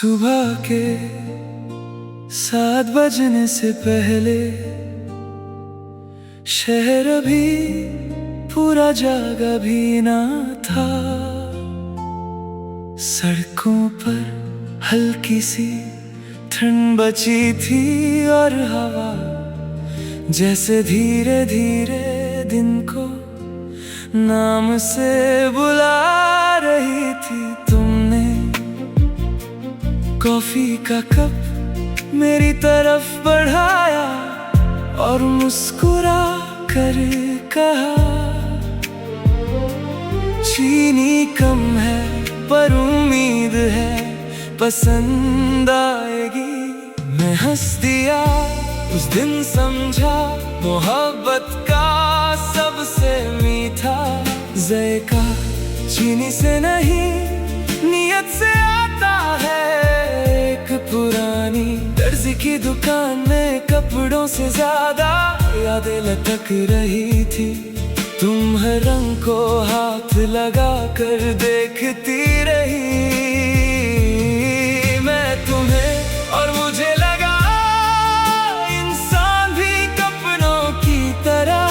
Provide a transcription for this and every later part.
सुबह के 7 बजने से पहले शहर अभी पूरा जागा भी ना था। सड़कों पर हल्की सी ठंड बची थी और हवा जैसे धीरे धीरे दिन को नाम से बुला रही थी। तुमने कॉफी का कप मेरी तरफ बढ़ाया और मुस्कुरा कर कहा, चीनी कम है पर उम्मीद है पसंद आएगी। मैं हंस दिया उस दिन, समझा मोहब्बत का सबसे मीठा ज़ायका चीनी से नहीं नियत से आता है। एक पुरानी दर्जी की दुकान में कपड़ों से ज्यादा यादें लटक रही थी। तुम हर रंग को हाथ लगा कर देखती रही। मैं तुम्हें और मुझे लगा इंसान भी कपड़ों की तरह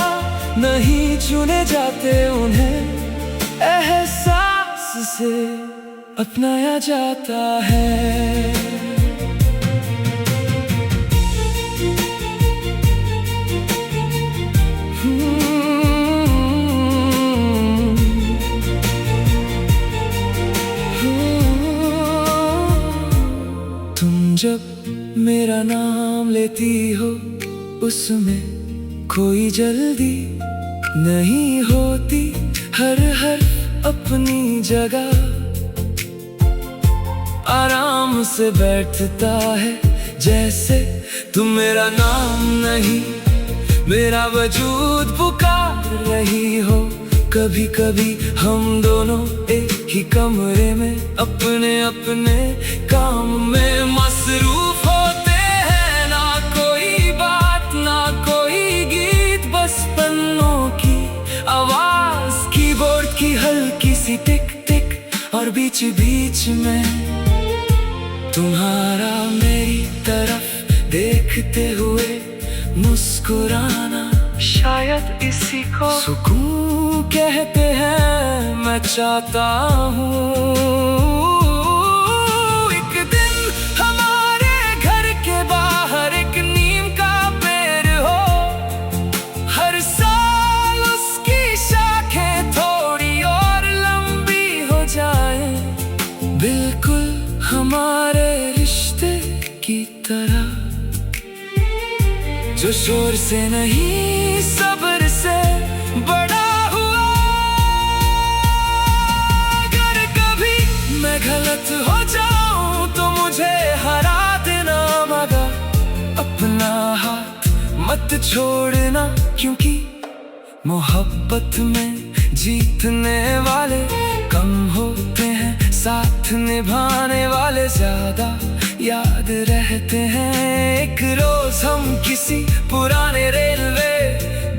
नहीं चुने जाते, उन्हें एहसास से अपनाया जाता है। तुम जब मेरा नाम लेती हो उसमें कोई जल्दी नहीं होती, हर अपनी जगह आराम से बैठता है। जैसे तुम मेरा नाम नहीं मेरा वजूद पुकार रही हो। कभी कभी हम दोनों एक ही कमरे में अपने अपने काम में मसरूफ होते हैं। ना कोई बात ना कोई गीत, बस पन्नों की आवाज, कीबोर्ड की हल्की सी टिक टिक और बीच बीच में तुम्हारा मेरी तरफ देखते हुए मुस्कुराना। शायद इसी को सुकून कहते हैं। मैं चाहता हूँ एक दिन हमारे घर के बाहर एक नीम का पेड़ हो। हर साल उसकी शाखें थोड़ी और लंबी हो जाए, बिल्कुल हमारे रिश्ते की तरह, जो शोर से नहीं सब्र से बड़ा हुआ। अगर कभी मैं गलत हो जाऊं तो मुझे हरा देना मगर अपना हाथ मत छोड़ना, क्योंकि मोहब्बत में जीतने वाले कम होते हैं, साथ निभाने वाले ज्यादा याद रहते हैं। एक रोज हम किसी पुराने रेलवे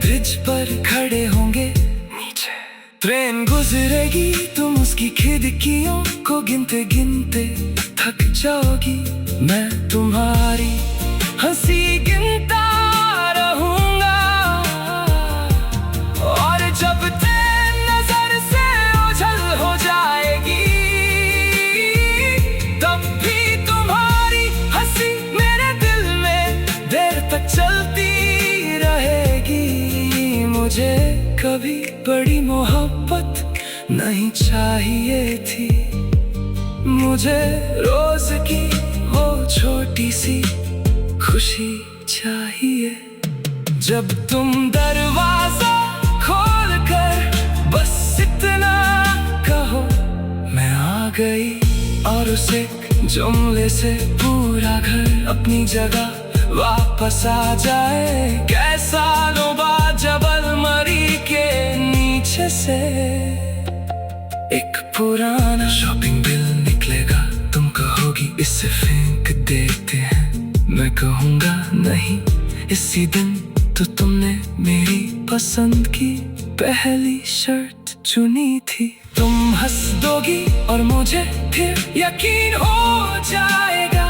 ब्रिज पर खड़े होंगे, नीचे ट्रेन गुजरेगी, तुम उसकी खिड़कियों को गिनते गिनते थक जाओगी। मैं तुम्हारी हंसी गिनता रहूंगा और जब ट्रेन नजर से ओझल हो जाएगी तब भी चलती रहेगी। मुझे कभी बड़ी मोहब्बत नहीं चाहिए थी, मुझे रोज की वो छोटी सी खुशी चाहिए। जब तुम दरवाजा खोल कर बस इतना कहो मैं आ गई, और उस एक जुमले से पूरा घर अपनी जगह वापस आ जाए। कैसा लोबा जबल मरी के नीचे से एक पुराना शॉपिंग बिल निकलेगा। तुम कहोगी इसे फेंक देते हैं, मैं कहूँगा नहीं, इसी दिन तो तुमने मेरी पसंद की पहली शर्ट चुनी थी। तुम हंस दोगी और मुझे फिर यकीन हो जाएगा।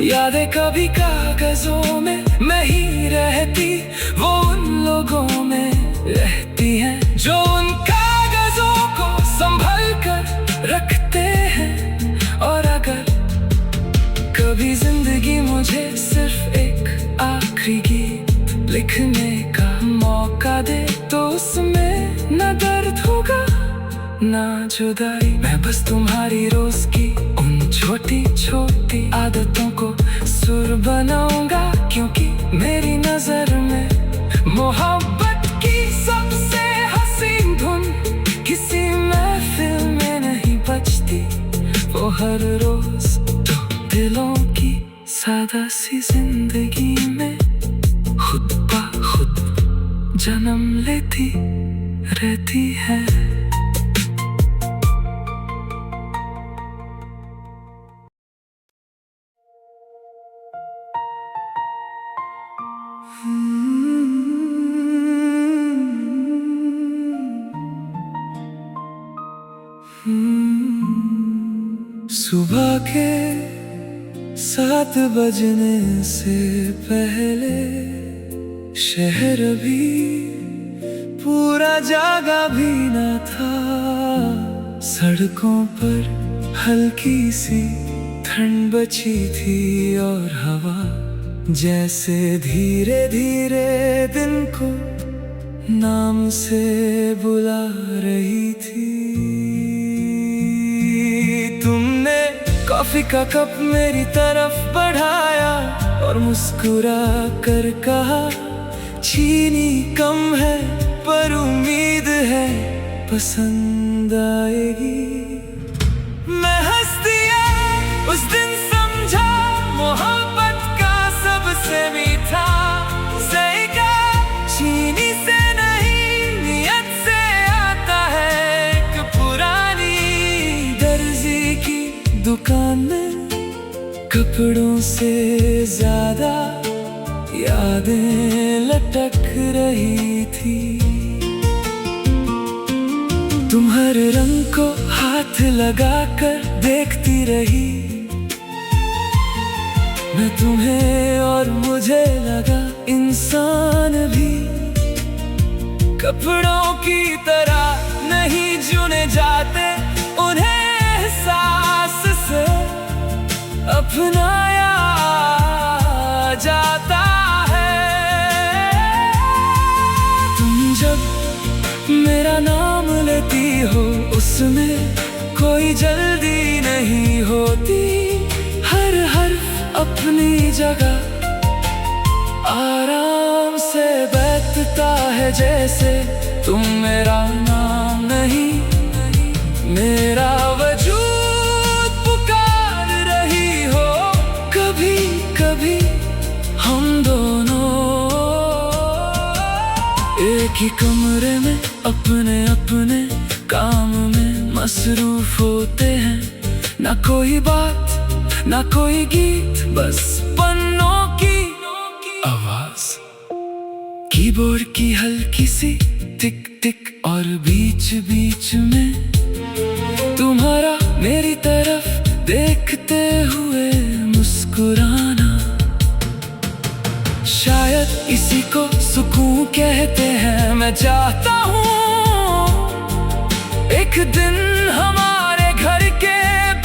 यादें कभी कागजों में नहीं रहती, वो उन लोगों में रहती हैं जो उन कागजों को संभल कर रखते हैं। और अगर कभी जिंदगी मुझे सिर्फ एक आखिरी गीत लिखने का मौका दे, तो उसमें न दर्द होगा ना जुदाई। मैं बस तुम्हारी रोज की उन छोटी छोटी आदतों को सुर बनाऊंगा, क्योंकि मेरी नजर में मोहब्बत की सबसे हसीन धुन किसी महफिल में नहीं बजती। वो हर रोज तो दिलों की सादा सी जिंदगी में खुद ब खुद जन्म लेती रहती है। सुबह के 7 बजने से पहले शहर अभी पूरा जागा भी न था। सड़कों पर हल्की सी ठंड बची थी और हवा जैसे धीरे धीरे दिन को नाम से बुला रही थी। तुमने कॉफी का कप मेरी तरफ बढ़ाया और मुस्कुरा कर कहा, चीनी कम है पर उम्मीद है पसंद आएगी। मैं हंस दिया उस दिन, समझा मोहब्बत का सबसे मीठा जायका चीनी से नहीं नियत से आता है। एक पुरानी दर्जी की दुकान में कपड़ों से ज्यादा यादें लटक रही थी। तुम हर रंग को हाथ लगाकर देखती रही, मैं तुम्हें और मुझे लगा इंसान भी कपड़ों की तरह नहीं चुने जाते, उन्हें एहसास से अपनाया जाता है। तुम जब मेरा नाम लेती हो उसमें कोई जल्दी नहीं होती, हर हर्फ अपनी जगह आराम से बैठता है। जैसे तुम मेरा नाम नहीं, मेरा वजूद पुकार रही हो। कभी कभी हम दोनों एक ही कमरे में अपने अपने काम में मसरूफ होते हैं। ना कोई बात ना कोई गीत, बस पन्नों की आवाज, कीबोर्ड की हल्की सी टिक टिक और बीच बीच में तुम्हारा मेरी तरफ देखते हुए मुस्कुराना। शायद इसी को सुकून कहते हैं। मैं चाहता हूँ एक दिन हमारे घर के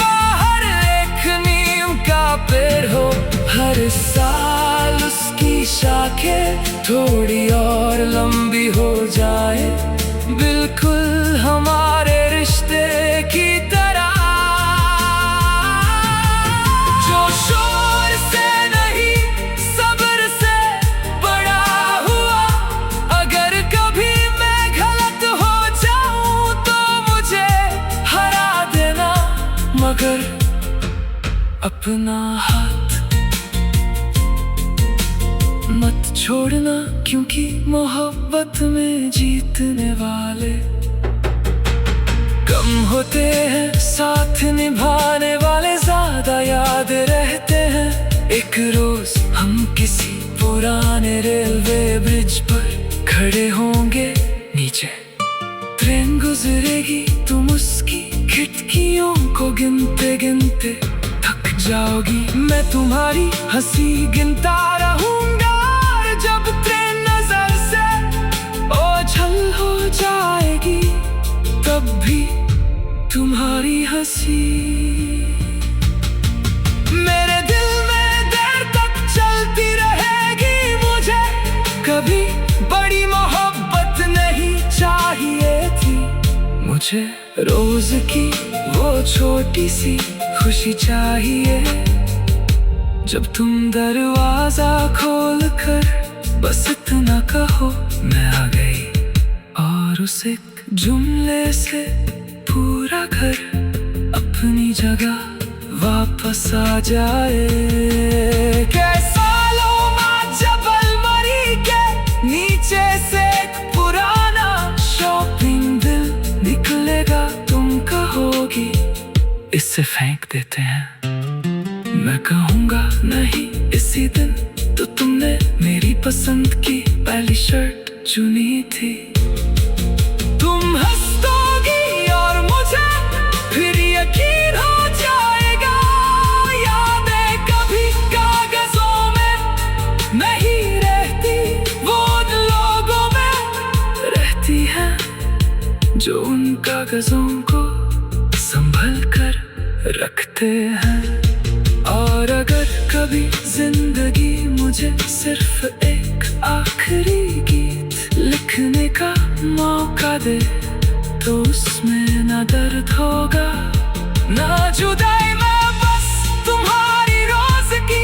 बाहर एक नीम का पेड़ हो, हर साल उसकी शाखें थोड़ी और लंबी हो जाए, बिल्कुल हमारे रिश्ते की तरह। जो शोर से नहीं सब्र से बड़ा हुआ, अगर कभी मैं गलत हो जाऊं तो मुझे हरा देना, मगर अपना हाथ मत छोड़ना, क्योंकि मोहब्बत में जीतने वाले कम होते हैं, साथ निभाने वाले ज्यादा याद रहते हैं। एक रोज हम किसी पुराने रेलवे ब्रिज पर खड़े होंगे, नीचे ट्रेन गुजरेगी, तुम उसकी खिड़कियों को गिनते गिनते थक जाओगी। मैं तुम्हारी हंसी गिनता रहूंगा, जब ट्रेन नजर से ओझल हो जाएगी तब भी तुम्हारी हंसी मेरे दिल में देर तक चलती रहेगी। मुझे कभी बड़ी मोहब्बत नहीं चाहिए थी, मुझे रोज की वो छोटी सी खुशी चाहिए। जब तुम दरवाजा खोल कर बस इतना कहो मैं आ गई, और उस एक जुमले से पूरा घर अपनी जगह वापस आ जाए। कैसा लोमा जबल मरी के नीचे से एक पुराना शॉपिंग बिल निकलेगा, तुम कहोगी इसे फेंक देते हैं। मैं कहूँगा नहीं, इसी दिन तो तुमने मेरी पसंद की पहली शर्ट चुनी थी। तुम हंस दोगी और मुझे फिर यकीन हो जाएगा, यादें कभी कागजों में नहीं रहती, वो उन लोगों में रहती हैं जो उन कागजों को संभल कर रखते हैं। और अगर कभी जिंदगी मुझे सिर्फ एक आखिरी गीत लिखने का मौका दे, तो उसमें ना दर्द होगा ना जुदाई, मैं बस तुम्हारी रोज की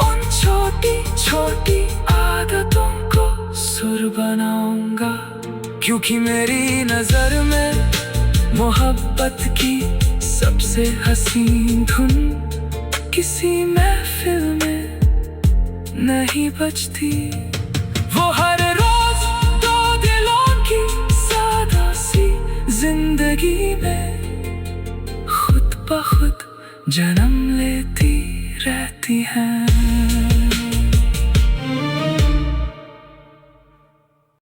उन छोटी छोटी आदतों को सुर बनाऊंगा। क्योंकि मेरी नजर में मोहब्बत की सबसे हसीन धुन किसी महफिल में नहीं बजती। वो हर रोज दो दिलों की सादा सी जिंदगी में खुद ब खुद जन्म लेती रहती हैं।